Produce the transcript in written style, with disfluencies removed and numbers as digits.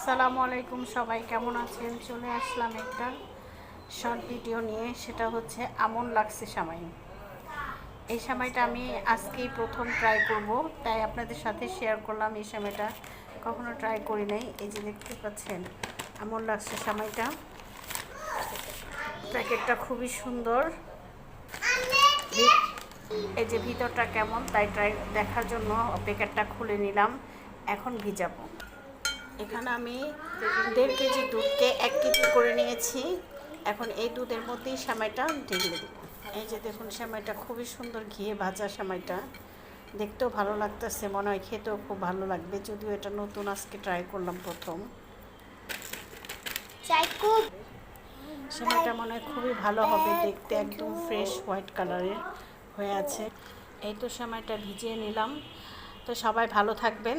আসসালামু আলাইকুম, সবাই কেমন আছেন? চলে আসলাম একটা শর্ট ভিডিও নিয়ে। সেটা হচ্ছে আমন লাগছে সামাই। এই সামাইটা আমি আজকেই প্রথম ট্রাই করব, তাই আপনাদের সাথে শেয়ার করলাম। এই সামাইটা কখনো ট্রাই করি নাই। এই যে দেখতে পাচ্ছেন আমন লাগছে সামাইটা, প্যাকেটটা খুবই সুন্দর। এই যে ভিতরটা কেমন তাই ট্রাই দেখার জন্য প্যাকেটটা খুলে নিলাম। এখন ভিজাবো। এখানে আমি 1.5 কেজি দুধকে 1 কেজি করে নিয়েছি। এখন এই দুধের মধ্যেই সেমাইটা ঢেলে দেব। এই যে দেখুন, সেমাইটা খুবই সুন্দর ঘিয়ে ভাজা সেমাইটা, দেখতেও ভালো লাগতেছে, মনে হয় খেতেও খুব ভালো লাগবে। যদিও এটা নতুন, আজকে ট্রাই করলাম প্রথম। সেমাইটা মনে হয় খুবই ভালো হবে দেখতে, একদম ফ্রেশ হোয়াইট কালারের হয়ে আছে। এই তো সেমাইটা ভিজিয়ে নিলাম। তো সবাই ভালো থাকবেন।